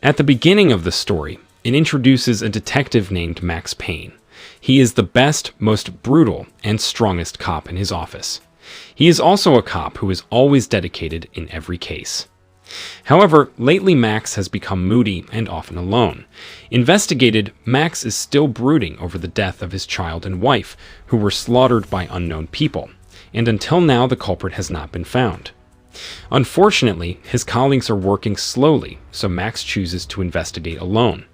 At the beginning of the story, it introduces a detective named Max Payne. He is the best, most brutal, and strongest cop in his office. He is also a cop who is always dedicated in every case. However, lately Max has become moody and often alone. Investigated, Max is still brooding over the death of his child and wife, who were slaughtered by unknown people, and until now the culprit has not been found. Unfortunately, his colleagues are working slowly, so Max chooses to investigate alone.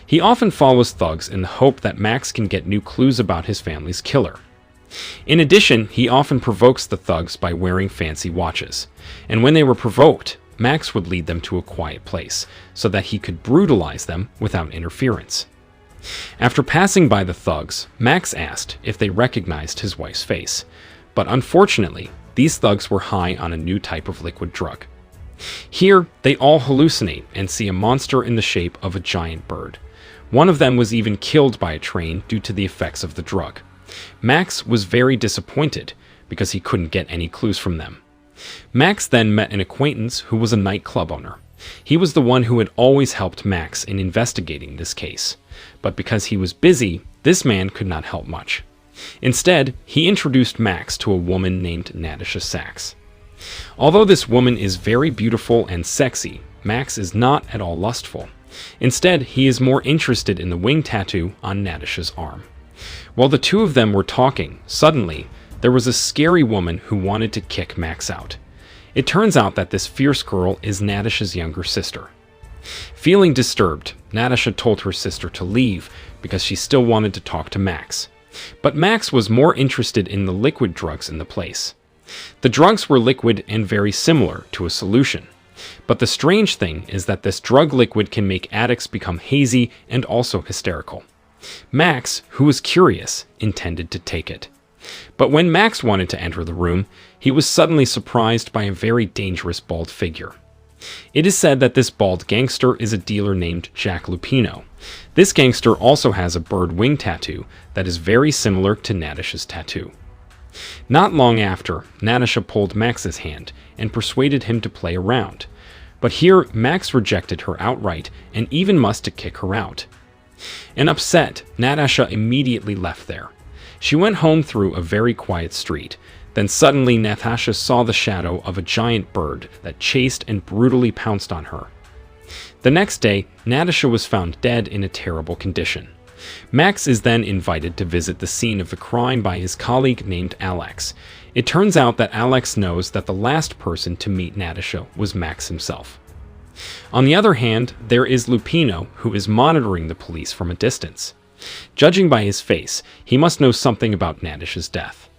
He often follows thugs in the hope that Max can get new clues about his family's killer. In addition, he often provokes the thugs by wearing fancy watches, and when they were provoked, Max would lead them to a quiet place, so that he could brutalize them without interference. After passing by the thugs, Max asked if they recognized his wife's face, but unfortunately, these thugs were high on a new type of liquid drug. Here, they all hallucinate and see a monster in the shape of a giant bird. One of them was even killed by a train due to the effects of the drug. Max was very disappointed because he couldn't get any clues from them. Max then met an acquaintance who was a nightclub owner. He was the one who had always helped Max in investigating this case, but because he was busy, this man could not help much. Instead, he introduced Max to a woman named Natasha Sachs. Although this woman is very beautiful and sexy, Max is not at all lustful. Instead, he is more interested in the wing tattoo on Natasha's arm. While the two of them were talking, suddenly, there was a scary woman who wanted to kick Max out. It turns out that this fierce girl is Natasha's younger sister. Feeling disturbed, Natasha told her sister to leave because she still wanted to talk to Max. But Max was more interested in the liquid drugs in the place. The drugs were liquid and very similar to a solution. But the strange thing is that this drug liquid can make addicts become hazy and also hysterical. Max, who was curious, intended to take it. But when Max wanted to enter the room, he was suddenly surprised by a very dangerous bald figure. It is said that this bald gangster is a dealer named Jack Lupino. This gangster also has a bird wing tattoo that is very similar to Natasha's tattoo. Not long after, Natasha pulled Max's hand and persuaded him to play around. But here, Max rejected her outright and even must to kick her out. And upset, Natasha immediately left there. She went home through a very quiet street. Then suddenly Natasha saw the shadow of a giant bird that chased and brutally pounced on her. The next day, Natasha was found dead in a terrible condition. Max is then invited to visit the scene of the crime by his colleague named Alex. It turns out that Alex knows that the last person to meet Natasha was Max himself. On the other hand, there is Lupino, who is monitoring the police from a distance. Judging by his face, he must know something about Natasha's death.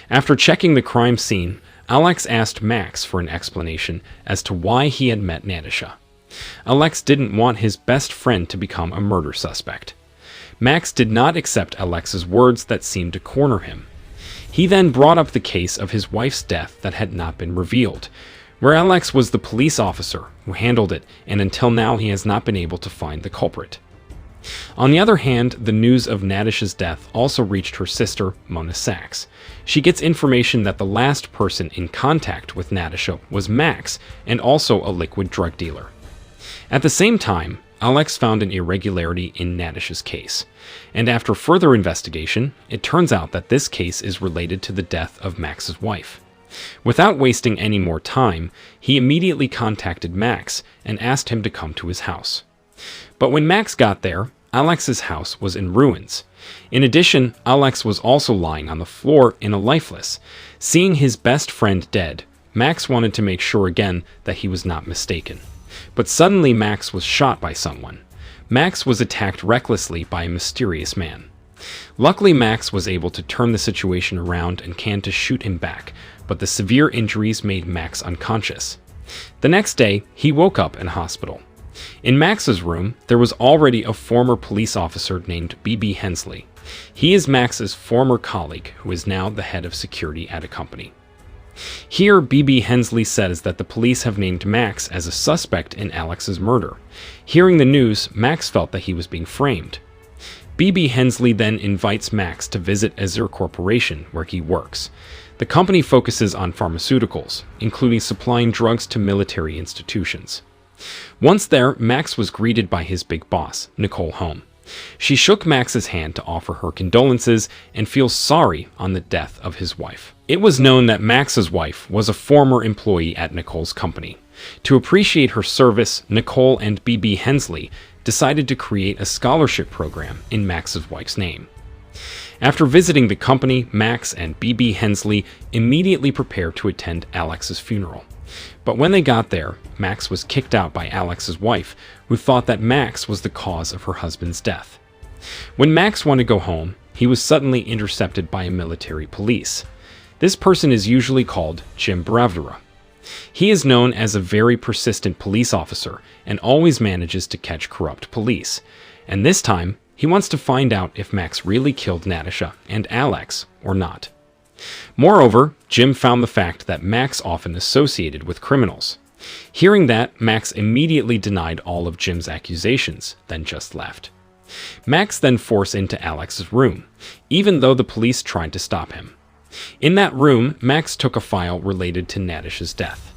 After checking the crime scene, Alex asked Max for an explanation as to why he had met Natasha. Alex didn't want his best friend to become a murder suspect. Max did not accept Alex's words that seemed to corner him. He then brought up the case of his wife's death that had not been revealed, where Alex was the police officer who handled it, and until now he has not been able to find the culprit. On the other hand, the news of Natasha's death also reached her sister, Mona Sachs. She gets information that the last person in contact with Natasha was Max, and also a liquid drug dealer. At the same time, Alex found an irregularity in Natasha's case, and after further investigation, it turns out that this case is related to the death of Max's wife. Without wasting any more time, he immediately contacted Max and asked him to come to his house. But when Max got there, Alex's house was in ruins. In addition, Alex was also lying on the floor in a lifeless. Seeing his best friend dead, Max wanted to make sure again that he was not mistaken. But suddenly Max was shot by someone. Max was attacked recklessly by a mysterious man. Luckily, Max was able to turn the situation around and canned to shoot him back, but the severe injuries made Max unconscious. The next day, he woke up in a hospital. In Max's room, there was already a former police officer named B.B. Hensley. He is Max's former colleague, who is now the head of security at a company. Here, B.B. Hensley says that the police have named Max as a suspect in Alex's murder. Hearing the news, Max felt that he was being framed. B.B. Hensley then invites Max to visit Azure Corporation, where he works. The company focuses on pharmaceuticals, including supplying drugs to military institutions. Once there, Max was greeted by his big boss, Nicole Holm. She shook Max's hand to offer her condolences and feel sorry on the death of his wife. It was known that Max's wife was a former employee at Nicole's company. To appreciate her service, Nicole and B.B. Hensley decided to create a scholarship program in Max's wife's name. After visiting the company, Max and B.B. Hensley immediately prepared to attend Alex's funeral. But when they got there, Max was kicked out by Alex's wife, who thought that Max was the cause of her husband's death. When Max wanted to go home, he was suddenly intercepted by a military police. This person is usually called Jim Bravura. He is known as a very persistent police officer and always manages to catch corrupt police. And this time, he wants to find out if Max really killed Natasha and Alex or not. Moreover, Jim found the fact that Max often associated with criminals. Hearing that, Max immediately denied all of Jim's accusations, then just left. Max then forced into Alex's room, even though the police tried to stop him. In that room, Max took a file related to Natasha's death.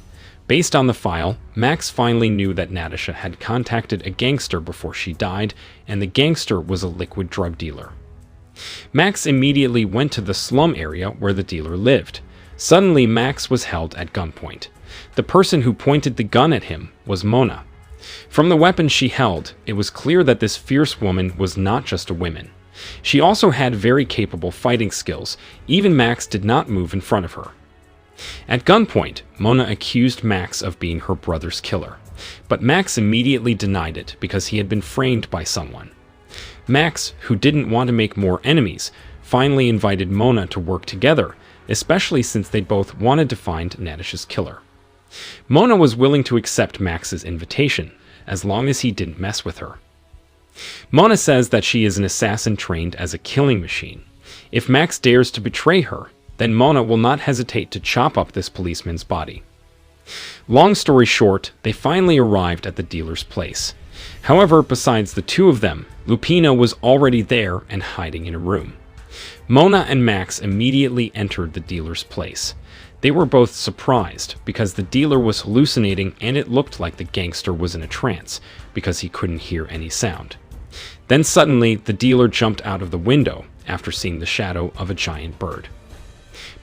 Based on the file, Max finally knew that Natasha had contacted a gangster before she died, and the gangster was a liquid drug dealer. Max immediately went to the slum area where the dealer lived. Suddenly, Max was held at gunpoint. The person who pointed the gun at him was Mona. From the weapon she held, it was clear that this fierce woman was not just a woman. She also had very capable fighting skills. Even Max did not move in front of her. At gunpoint, Mona accused Max of being her brother's killer, but Max immediately denied it because he had been framed by someone. Max, who didn't want to make more enemies, finally invited Mona to work together, especially since they both wanted to find Natasha's killer. Mona was willing to accept Max's invitation, as long as he didn't mess with her. Mona says that she is an assassin trained as a killing machine. If Max dares to betray her, then Mona will not hesitate to chop up this policeman's body. Long story short, they finally arrived at the dealer's place. However, besides the two of them, Lupino was already there and hiding in a room. Mona and Max immediately entered the dealer's place. They were both surprised because the dealer was hallucinating and it looked like the gangster was in a trance because he couldn't hear any sound. Then suddenly, the dealer jumped out of the window after seeing the shadow of a giant bird.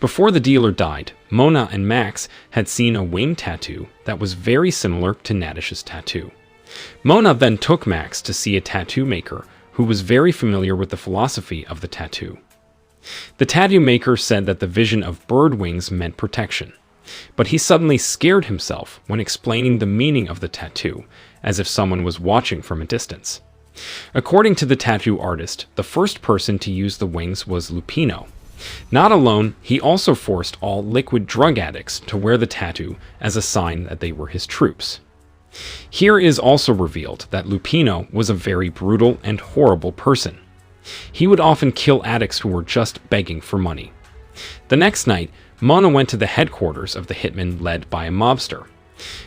Before the dealer died, Mona and Max had seen a wing tattoo that was very similar to Natasha's tattoo. Mona then took Max to see a tattoo maker who was very familiar with the philosophy of the tattoo. The tattoo maker said that the vision of bird wings meant protection, but he suddenly scared himself when explaining the meaning of the tattoo, as if someone was watching from a distance. According to the tattoo artist, the first person to use the wings was Lupino. Not alone, he also forced all liquid drug addicts to wear the tattoo as a sign that they were his troops. Here is also revealed that Lupino was a very brutal and horrible person. He would often kill addicts who were just begging for money. The next night, Mona went to the headquarters of the hitman led by a mobster.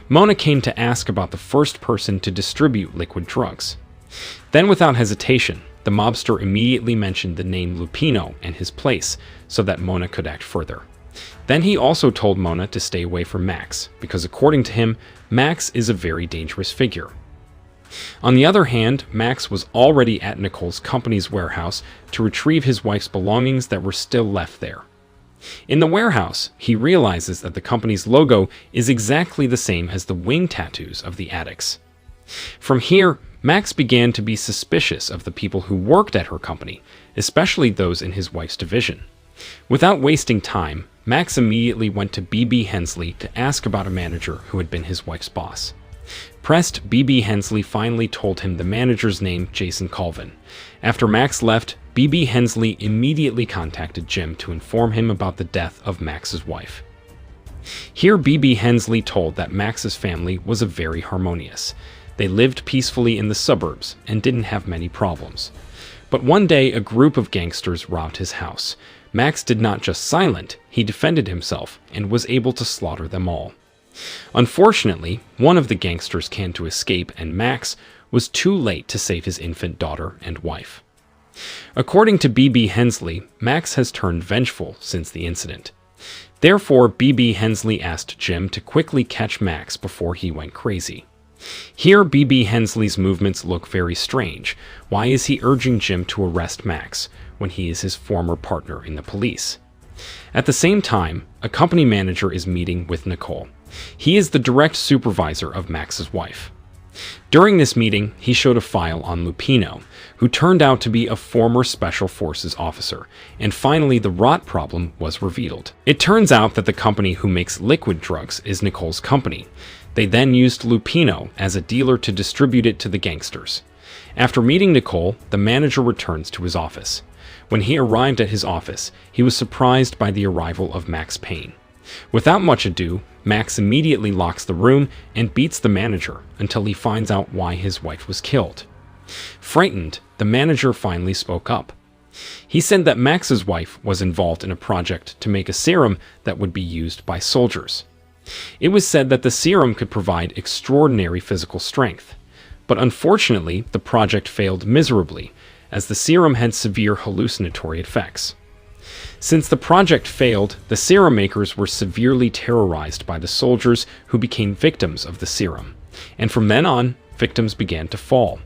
Mona came to ask about the first person to distribute liquid drugs. Then, without hesitation, the mobster immediately mentioned the name Lupino and his place so that Mona could act further. Then he also told Mona to stay away from Max, because according to him, Max is a very dangerous figure. On the other hand, Max was already at Nicole's company's warehouse to retrieve his wife's belongings that were still left there. In the warehouse, he realizes that the company's logo is exactly the same as the wing tattoos of the addicts. From here, Max began to be suspicious of the people who worked at her company, especially those in his wife's division. Without wasting time, Max immediately went to B.B. Hensley to ask about a manager who had been his wife's boss. Pressed, B.B. Hensley finally told him the manager's name, Jason Colvin. After Max left, B.B. Hensley immediately contacted Jim to inform him about the death of Max's wife. Here, B.B. Hensley told that Max's family was very harmonious. They lived peacefully in the suburbs and didn't have many problems. But one day, a group of gangsters robbed his house. Max did not just silent, he defended himself and was able to slaughter them all. Unfortunately, one of the gangsters came to escape and Max was too late to save his infant daughter and wife. According to B.B. Hensley, Max has turned vengeful since the incident. Therefore, B.B. Hensley asked Jim to quickly catch Max before he went crazy. Here, B.B. Hensley's movements look very strange. Why is he urging Jim to arrest Max when he is his former partner in the police? At the same time, a company manager is meeting with Nicole. He is the direct supervisor of Max's wife. During this meeting, he showed a file on Lupino, who turned out to be a former Special Forces officer, and finally the rot problem was revealed. It turns out that the company who makes liquid drugs is Nicole's company. They then used Lupino as a dealer to distribute it to the gangsters. After meeting Nicole, the manager returns to his office. When he arrived at his office, he was surprised by the arrival of Max Payne. Without much ado, Max immediately locks the room and beats the manager until he finds out why his wife was killed. Frightened, the manager finally spoke up. He said that Max's wife was involved in a project to make a serum that would be used by soldiers. It was said that the serum could provide extraordinary physical strength, but unfortunately the project failed miserably, as the serum had severe hallucinatory effects. Since the project failed, the serum makers were severely terrorized by the soldiers who became victims of the serum, and from then on, victims began to fall.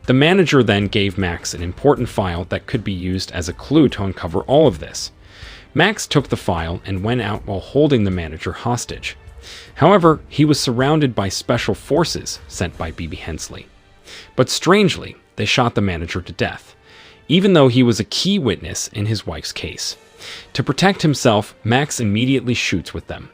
The manager then gave Max an important file that could be used as a clue to uncover all of this. Max took the file and went out while holding the manager hostage. However, he was surrounded by special forces sent by B.B. Hensley. But strangely, they shot the manager to death, even though he was a key witness in his wife's case. To protect himself, Max immediately shoots with them.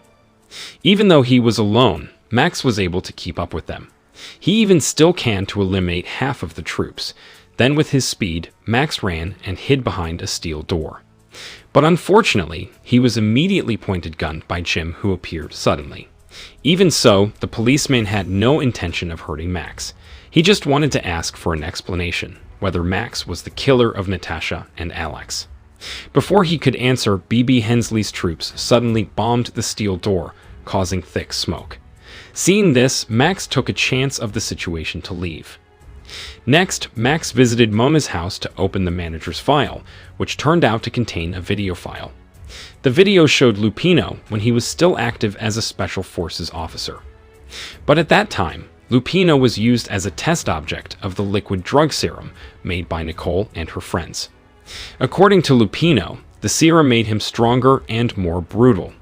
Even though he was alone, Max was able to keep up with them. He even still can to eliminate half of the troops. Then with his speed, Max ran and hid behind a steel door. But unfortunately, he was immediately pointed gun by Jim, who appeared suddenly. Even so, the policeman had no intention of hurting Max. He just wanted to ask for an explanation, whether Max was the killer of Natasha and Alex. Before he could answer, B.B. Hensley's troops suddenly bombed the steel door, causing thick smoke. Seeing this, Max took a chance of the situation to leave. Next, Max visited Mona's house to open the manager's file, which turned out to contain a video file. The video showed Lupino when he was still active as a Special Forces officer. But at that time, Lupino was used as a test object of the liquid drug serum made by Nicole and her friends. According to Lupino, the serum made him stronger and more brutal.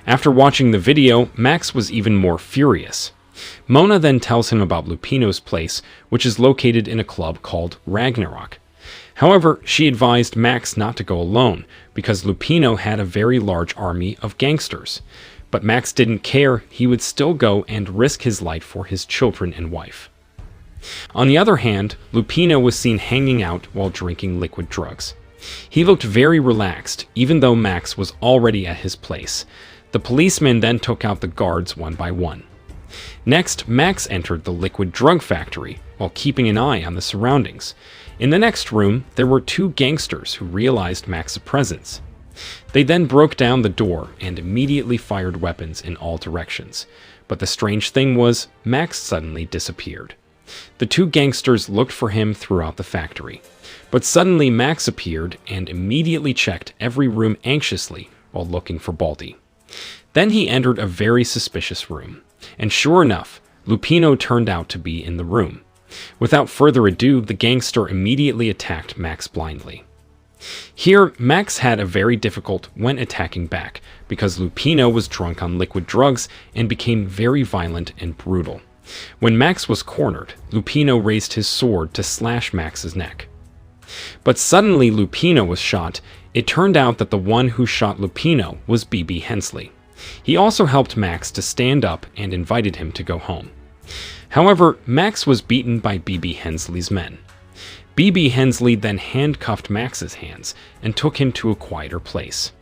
After watching the video, Max was even more furious. Mona then tells him about Lupino's place, which is located in a club called Ragnarok. However, she advised Max not to go alone, because Lupino had a very large army of gangsters. But Max didn't care. He would still go and risk his life for his children and wife. On the other hand, Lupino was seen hanging out while drinking liquid drugs. He looked very relaxed, even though Max was already at his place. The policemen then took out the guards one by one. Next, Max entered the liquid drug factory while keeping an eye on the surroundings. In the next room, there were two gangsters who realized Max's presence. They then broke down the door and immediately fired weapons in all directions. But the strange thing was, Max suddenly disappeared. The two gangsters looked for him throughout the factory. But suddenly Max appeared and immediately checked every room anxiously while looking for Baldy. Then he entered a very suspicious room. And sure enough, Lupino turned out to be in the room. Without further ado, the gangster immediately attacked Max blindly. Here, Max had a very difficult when attacking back, because Lupino was drunk on liquid drugs and became very violent and brutal. When Max was cornered, Lupino raised his sword to slash Max's neck. But suddenly Lupino was shot. It turned out that the one who shot Lupino was B.B. Hensley. He also helped Max to stand up and invited him to go home. However, Max was beaten by B.B. Hensley's men. B.B. Hensley then handcuffed Max's hands and took him to a quieter place.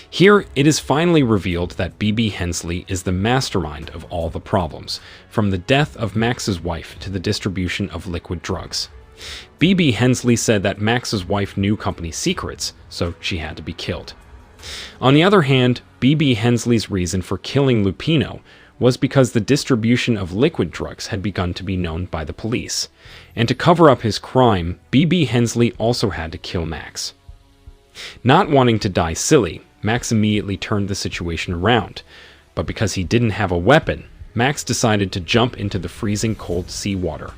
Here, it is finally revealed that B.B. Hensley is the mastermind of all the problems, from the death of Max's wife to the distribution of liquid drugs. B.B. Hensley said that Max's wife knew company secrets, so she had to be killed. On the other hand, B.B. Hensley's reason for killing Lupino was because the distribution of liquid drugs had begun to be known by the police, and to cover up his crime, B.B. Hensley also had to kill Max. Not wanting to die silly, Max immediately turned the situation around, but because he didn't have a weapon, Max decided to jump into the freezing cold seawater.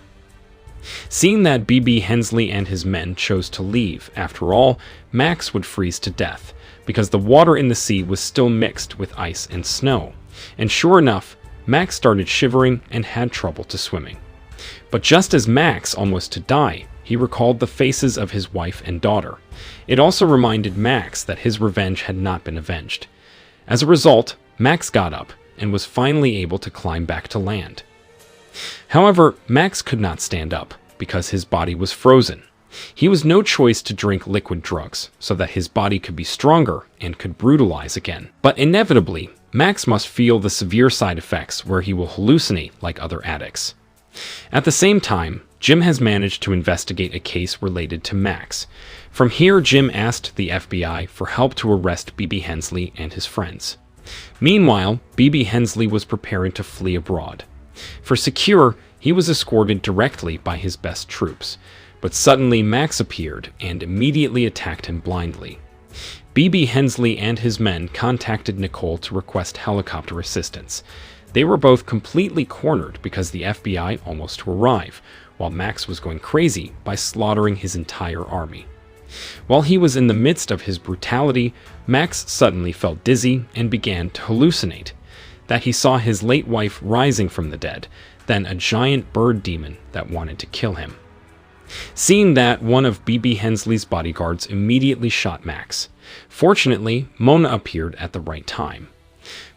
Seeing that B.B. Hensley and his men chose to leave, after all, Max would freeze to death, because the water in the sea was still mixed with ice and snow. And sure enough, Max started shivering and had trouble to swimming. But just as Max almost to die, he recalled the faces of his wife and daughter. It also reminded Max that his revenge had not been avenged. As a result, Max got up and was finally able to climb back to land. However, Max could not stand up because his body was frozen. He was no choice to drink liquid drugs so that his body could be stronger and could brutalize again. But inevitably, Max must feel the severe side effects where he will hallucinate like other addicts. At the same time, Jim has managed to investigate a case related to Max. From here, Jim asked the FBI for help to arrest B.B. Hensley and his friends. Meanwhile, B.B. Hensley was preparing to flee abroad. For secure, he was escorted directly by his best troops. But suddenly Max appeared and immediately attacked him blindly. B.B. Hensley and his men contacted Nicole to request helicopter assistance. They were both completely cornered because the FBI almost to arrive, while Max was going crazy by slaughtering his entire army. While he was in the midst of his brutality, Max suddenly felt dizzy and began to hallucinate. That he saw his late wife rising from the dead, then a giant bird demon that wanted to kill him. Seeing that, one of B.B. Hensley's bodyguards immediately shot Max. Fortunately, Mona appeared at the right time.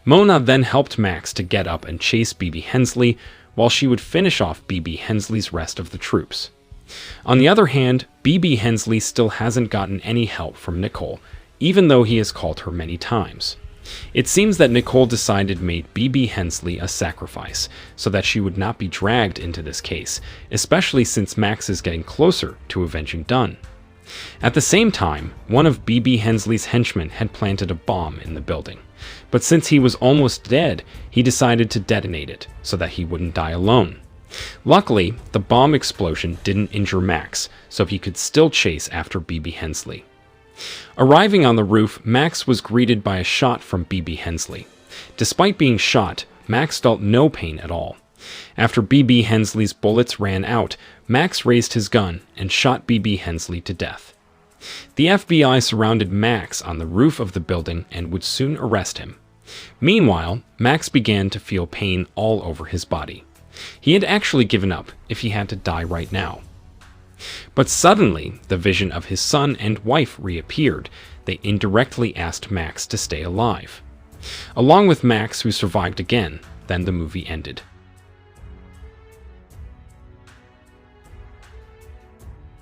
Mona then helped Max to get up and chase B.B. Hensley, while she would finish off B.B. Hensley's rest of the troops. On the other hand, B.B. Hensley still hasn't gotten any help from Nicole, even though he has called her many times. It seems that Nicole decided to make B.B. Hensley a sacrifice, so that she would not be dragged into this case, especially since Max is getting closer to avenging Dunn. At the same time, one of B.B. Hensley's henchmen had planted a bomb in the building, but since he was almost dead, he decided to detonate it so that he wouldn't die alone. Luckily, the bomb explosion didn't injure Max, so he could still chase after B.B. Hensley. Arriving on the roof, Max was greeted by a shot from B.B. Hensley. Despite being shot, Max felt no pain at all. After B.B. Hensley's bullets ran out, Max raised his gun and shot B.B. Hensley to death. The FBI surrounded Max on the roof of the building and would soon arrest him. Meanwhile, Max began to feel pain all over his body. He had actually given up if he had to die right now. But suddenly, the vision of his son and wife reappeared. They indirectly asked Max to stay alive. Along with Max, who survived again, then the movie ended.